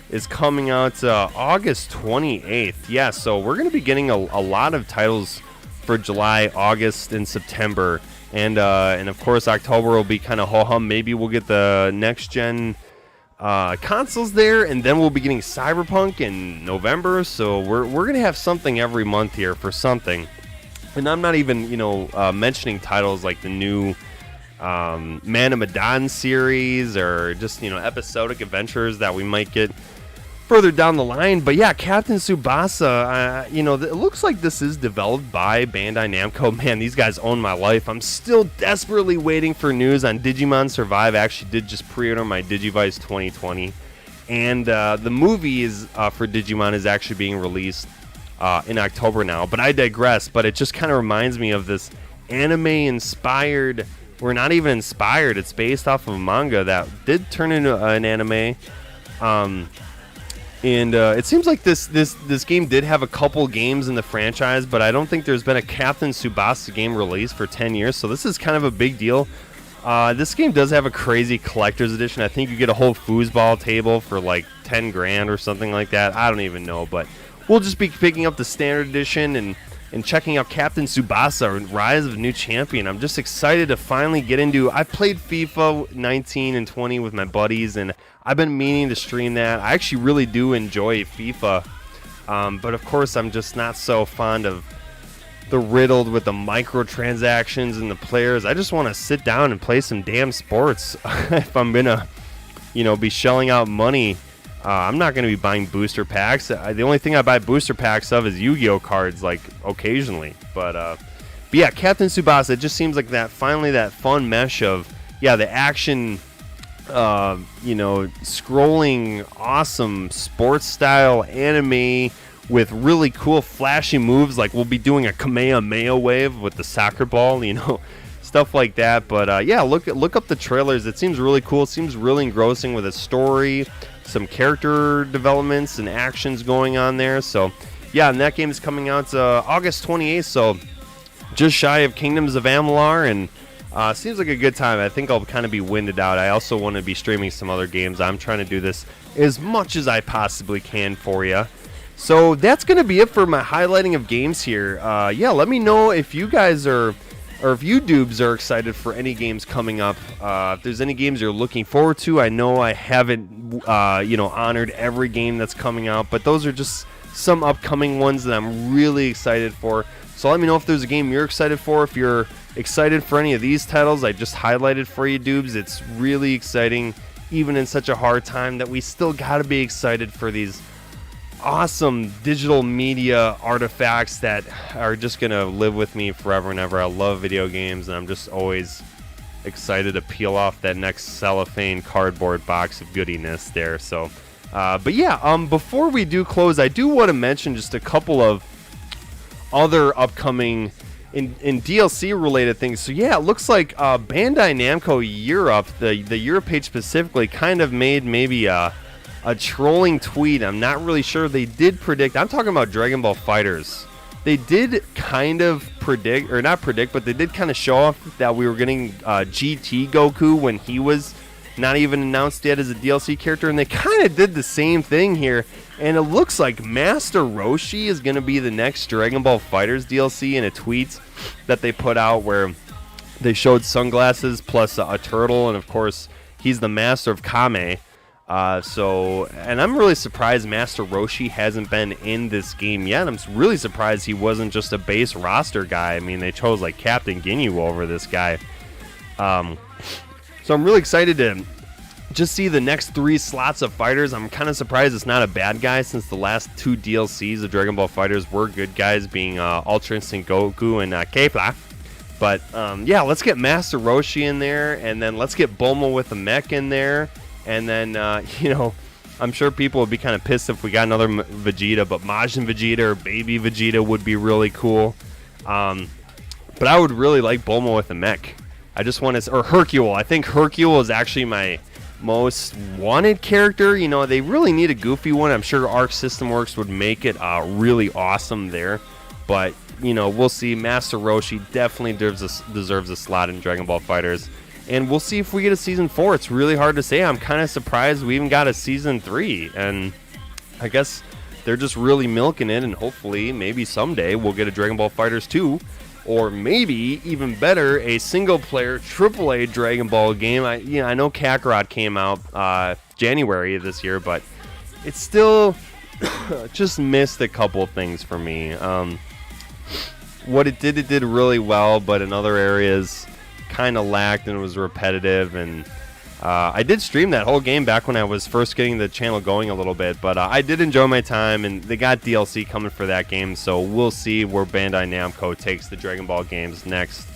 is coming out August 28th. Yeah, so we're going to be getting a lot of titles for July, August, and September. And of course, October will be kind of ho-hum. Maybe we'll get the next-gen consoles there, and then we'll be getting Cyberpunk in November. So we're going to have something every month here for something. And I'm not even, mentioning titles like the new Man of Medan series, or just, episodic adventures that we might get further down the line. But yeah, Captain Tsubasa, it looks like this is developed by Bandai Namco. Man, these guys own my life. I'm still desperately waiting for news on Digimon Survive. I actually did just pre-order my Digivice 2020, and the movie is for Digimon is actually being released in October now. But I digress. But it just kind of reminds me of this anime-inspired, we're not even inspired, it's based off of a manga that did turn into an anime. And it seems like this game did have a couple games in the franchise, but I don't think there's been a Captain Tsubasa game released for 10 years, so this is kind of a big deal. This game does have a crazy collector's edition. I think you get a whole foosball table for like 10 grand or something like that. I don't even know, but we'll just be picking up the standard edition and checking out Captain Tsubasa, Rise of a New Champion. I'm just excited to finally get into. I played FIFA 19 and 20 with my buddies, and I've been meaning to stream that. I actually really do enjoy FIFA, but of course I'm just not so fond of the riddled with the microtransactions and the players. I just want to sit down and play some damn sports. If I'm gonna, be shelling out money, I'm not going to be buying booster packs. The only thing I buy booster packs of is Yu-Gi-Oh cards, like occasionally. But yeah, Captain Tsubasa, it just seems like finally that fun mesh of, the action, scrolling, awesome sports style anime with really cool flashy moves. Like we'll be doing a Kamehameha wave with the soccer ball, stuff like that. But yeah, look up the trailers. It seems really cool. It seems really engrossing with a story, some character developments and actions going on there. So yeah, and that game is coming out August 28th, so just shy of Kingdoms of Amalur, and seems like a good time. I think I'll kind of be winded out. I also want to be streaming some other games. I'm trying to do this as much as I possibly can for you. So that's going to be it for my highlighting of games here. Yeah, let me know if you guys are, or if you Doobs are excited for any games coming up. If there's any games you're looking forward to. I know I haven't, honored every game that's coming out, but those are just some upcoming ones that I'm really excited for. So let me know if there's a game you're excited for. If you're excited for any of these titles I just highlighted for you, Doobs, it's really exciting, even in such a hard time, that we still got to be excited for these awesome digital media artifacts that are just going to live with me forever and ever. I love video games, and I'm just always excited to peel off that next cellophane cardboard box of goodiness there. So, but yeah, before we do close, I do want to mention just a couple of other upcoming in DLC related things. So yeah, it looks like Bandai Namco Europe, the Europe page specifically, kind of made maybe a trolling tweet. I'm not really sure. They did predict. I'm talking about Dragon Ball FighterZ. They did kind of predict, or not predict, but they did kind of show off that we were getting GT Goku when he was not even announced yet as a DLC character, and they kind of did the same thing here. And it looks like Master Roshi is going to be the next Dragon Ball FighterZ DLC in a tweet that they put out where they showed sunglasses plus a turtle, and of course, he's the master of Kame. And I'm really surprised Master Roshi hasn't been in this game yet. I'm really surprised he wasn't just a base roster guy. I mean, they chose like Captain Ginyu over this guy. So I'm really excited to just see the next 3 slots of fighters. I'm kind of surprised it's not a bad guy since the last 2 DLCs of Dragon Ball FighterZ were good guys, being Ultra Instinct Goku and Kefla. But yeah, let's get Master Roshi in there, and then let's get Bulma with the mech in there. And then, you know, I'm sure people would be kind of pissed if we got another Vegeta, but Majin Vegeta or Baby Vegeta would be really cool. But I would really like Bulma with the mech. I just want to, or Hercule. I think Hercule is actually my most wanted character. You know, they really need a goofy one. I'm sure Arc System Works would make it really awesome there. But, you know, we'll see. Master Roshi definitely deserves a slot in Dragon Ball FighterZ. And we'll see if we get a Season 4. It's really hard to say. I'm kind of surprised we even got a Season 3. And I guess they're just really milking it. And hopefully, maybe someday, we'll get a Dragon Ball FighterZ 2. Or maybe, even better, a single-player AAA Dragon Ball game. I know Kakarot came out January of this year, but it still just missed a couple of things for me. What it did really well, but in other areas kind of lacked and it was repetitive. And I did stream that whole game back when I was first getting the channel going a little bit, but I did enjoy my time, and they got DLC coming for that game, so we'll see where Bandai Namco takes the Dragon Ball games next.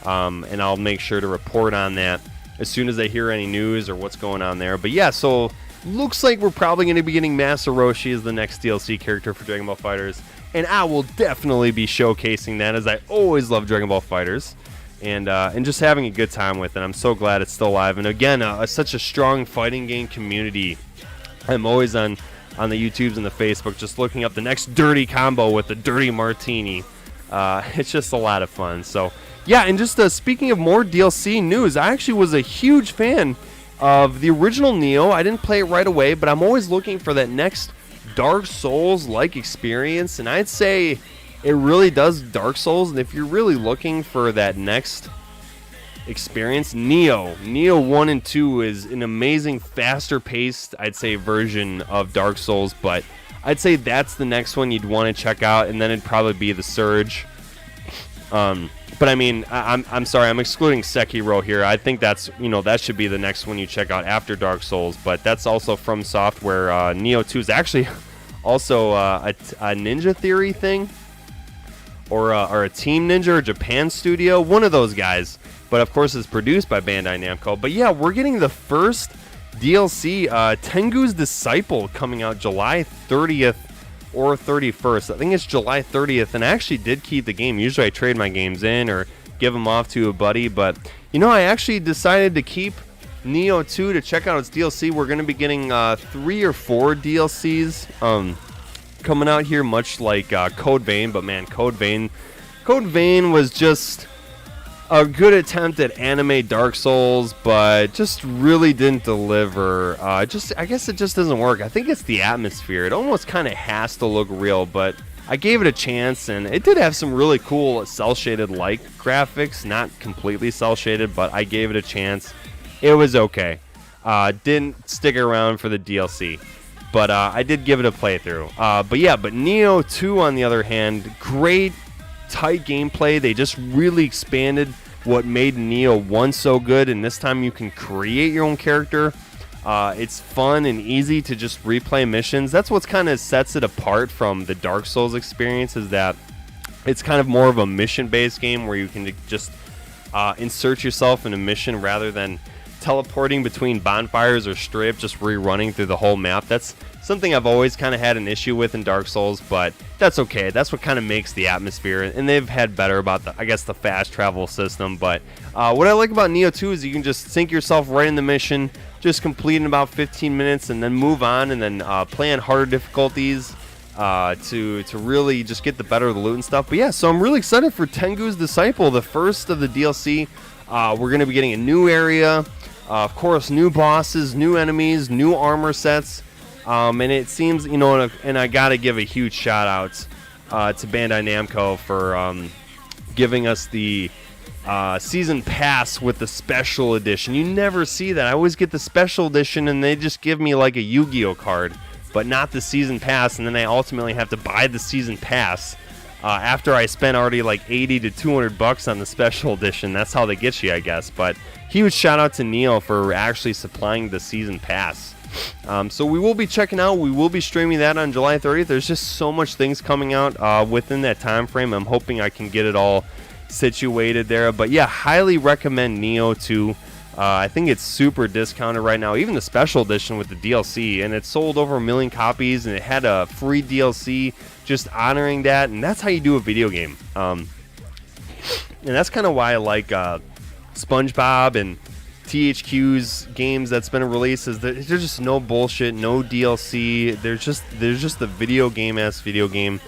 And I'll make sure to report on that as soon as I hear any news or what's going on there. But yeah, so looks like we're probably going to be getting Master Roshi as the next DLC character for Dragon Ball FighterZ, and I will definitely be showcasing that, as I always love Dragon Ball FighterZ. And just having a good time with it. I'm so glad it's still alive. And again, such a strong fighting game community. I'm always on the YouTubes and the Facebook just looking up the next dirty combo with the dirty martini. It's just a lot of fun. So, yeah, and just speaking of more DLC news, I actually was a huge fan of the original Nioh. I didn't play it right away, but I'm always looking for that next Dark Souls-like experience. And I'd say it really does Dark Souls, and if you're really looking for that next experience, Nioh 1 and 2 is an amazing, faster-paced, I'd say, version of Dark Souls, but I'd say that's the next one you'd want to check out, and then it'd probably be the Surge. But I mean, I'm sorry, I'm excluding Sekiro here. I think that's, you know, that should be the next one you check out after Dark Souls, but that's also from Software. Nioh 2 is actually also a Ninja Theory thing. Or a Team Ninja or Japan studio, one of those guys. But of course, it's produced by Bandai Namco. But yeah, we're getting the first DLC, Tengu's Disciple, coming out July 30th or 31st. I think it's July 30th, and I actually did keep the game. Usually I trade my games in or give them off to a buddy, but you know, I actually decided to keep Nioh 2 to check out its DLC. We're going to be getting 3 or 4 DLCs. Coming out here, much like Code Vein, but man, Code Vein was just a good attempt at anime Dark Souls, but just really didn't deliver. I guess it just doesn't work. I think it's the atmosphere. It almost kind of has to look real, but I gave it a chance, and it did have some really cool cel-shaded like graphics, not completely cel-shaded, but I gave it a chance. It was okay. Didn't stick around for the DLC. But I did give it a playthrough. But Nioh 2, on the other hand, great, tight gameplay. They just really expanded what made Nioh 1 so good, and this time you can create your own character. It's fun and easy to just replay missions. That's what kind of sets it apart from the Dark Souls experience, is that it's kind of more of a mission-based game where you can just insert yourself in a mission rather than teleporting between bonfires or straight up just rerunning through the whole map. That's something I've always kind of had an issue with in Dark Souls, but that's okay. That's what kind of makes the atmosphere, and they've had better about the fast travel system. But what I like about Nioh 2 is you can just sink yourself right in the mission, just complete in about 15 minutes, and then move on, and then play on harder difficulties to really just get the better of the loot and stuff. But yeah, so I'm really excited for Tengu's Disciple, the first of the DLC. We're going to be getting a new area. Of course, new bosses, new enemies, new armor sets. And it seems, and I got to give a huge shout out to Bandai Namco for giving us the season pass with the special edition. You never see that. I always get the special edition and they just give me like a Yu-Gi-Oh card, but not the season pass, and then I ultimately have to buy the season pass after I spent already like 80 to 200 bucks on the special edition. That's how they get you, I guess. But huge shout out to Nioh for actually supplying the season pass. So we will be checking out. We will be streaming that on July 30th. There's just so much things coming out within that time frame. I'm hoping I can get it all situated there. But yeah, highly recommend Nioh II. I think it's super discounted right now, even the special edition with the DLC, and it sold over 1 million copies, and it had a free DLC just honoring that, and that's how you do a video game. And that's kind of why I like SpongeBob and THQ's games that's been released. Is that there's just no bullshit, no DLC. There's just a video game.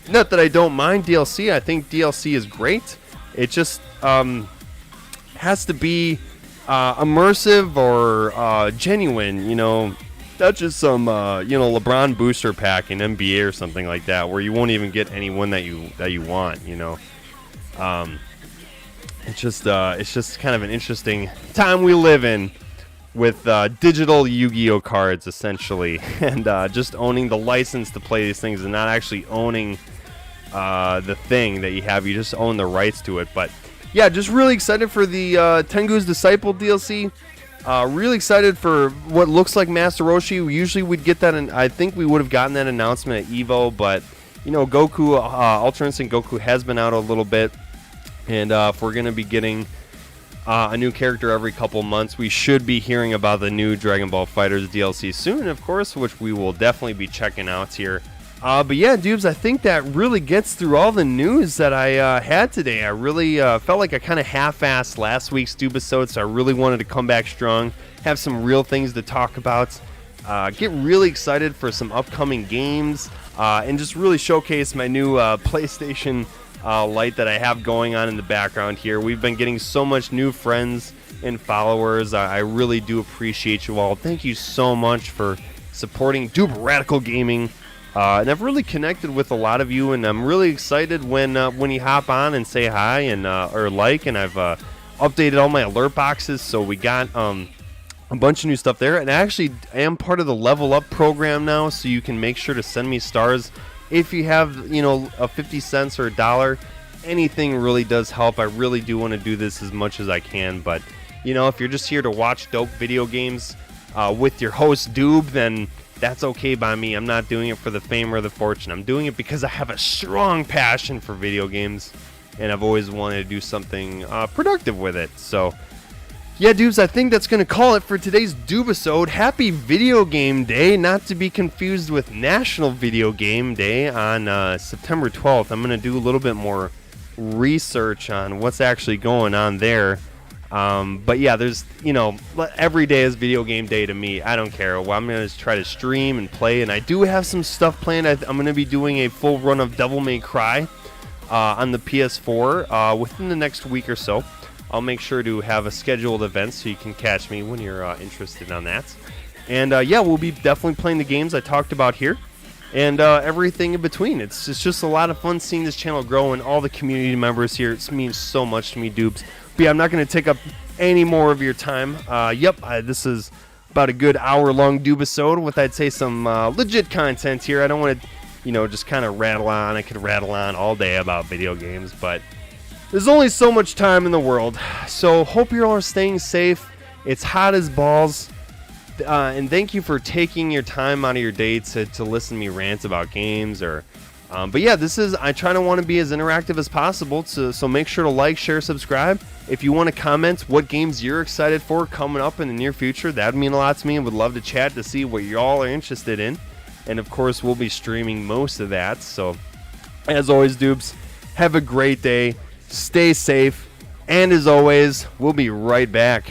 Not that I don't mind DLC. I think DLC is great. It just has to be immersive or genuine, not just some LeBron booster pack in NBA or something like that, where you won't even get anyone that you want. It's just kind of an interesting time we live in with digital Yu-Gi-Oh cards essentially, and just owning the license to play these things and not actually owning the thing that you have. You just own the rights to it. But yeah, just really excited for the Tengu's Disciple DLC. Really excited for what looks like Master Roshi. Usually we'd get that, and I think we would have gotten that announcement at EVO, but Goku, Ultra Instinct Goku has been out a little bit, and if we're going to be getting a new character every couple months, we should be hearing about the new Dragon Ball FighterZ DLC soon, of course, which we will definitely be checking out here. But yeah, Doobs, I think that really gets through all the news that I had today. I really felt like I kind of half-assed last week's Doobisode, so I really wanted to come back strong, have some real things to talk about, get really excited for some upcoming games, and just really showcase my new PlayStation Lite that I have going on in the background here. We've been getting so much new friends and followers. I really do appreciate you all. Thank you so much for supporting Doob Radical Gaming. And I've really connected with a lot of you, and I'm really excited when you hop on and say hi and or like. And I've updated all my alert boxes, so we got a bunch of new stuff there. And I actually am part of the Level Up program now, so you can make sure to send me stars if you have a 50 cents or $1. Anything really does help. I really do want to do this as much as I can, but if you're just here to watch dope video games with your host Doob, then that's okay by me. I'm not doing it for the fame or the fortune. I'm doing it because I have a strong passion for video games, and I've always wanted to do something productive with it. So, yeah, Doobs, I think that's going to call it for today's Doobisode. Happy Video Game Day, not to be confused with National Video Game Day on September 12th. I'm going to do a little bit more research on what's actually going on there. But yeah, there's, every day is video game day to me. I don't care. Well, I'm going to try to stream and play, and I do have some stuff planned. I'm going to be doing a full run of Devil May Cry on the PS4 within the next week or so. I'll make sure to have a scheduled event so you can catch me when you're interested on that. And yeah, we'll be definitely playing the games I talked about here and everything in between. It's just a lot of fun seeing this channel grow and all the community members here. It means so much to me, Doobs. But yeah, I'm not going to take up any more of your time. This is about a good hour-long Doobisode with, I'd say, some legit content here. I don't want to, just kind of rattle on. I could rattle on all day about video games, but there's only so much time in the world. So hope you all are staying safe. It's hot as balls. And thank you for taking your time out of your day to listen to me rant about games or... but yeah, I try to want to be as interactive as possible, so make sure to like, share, subscribe. If you want to comment what games you're excited for coming up in the near future, that would mean a lot to me, and would love to chat to see what y'all are interested in. And of course, we'll be streaming most of that. So as always, Doobs, have a great day, stay safe, and as always, we'll be right back.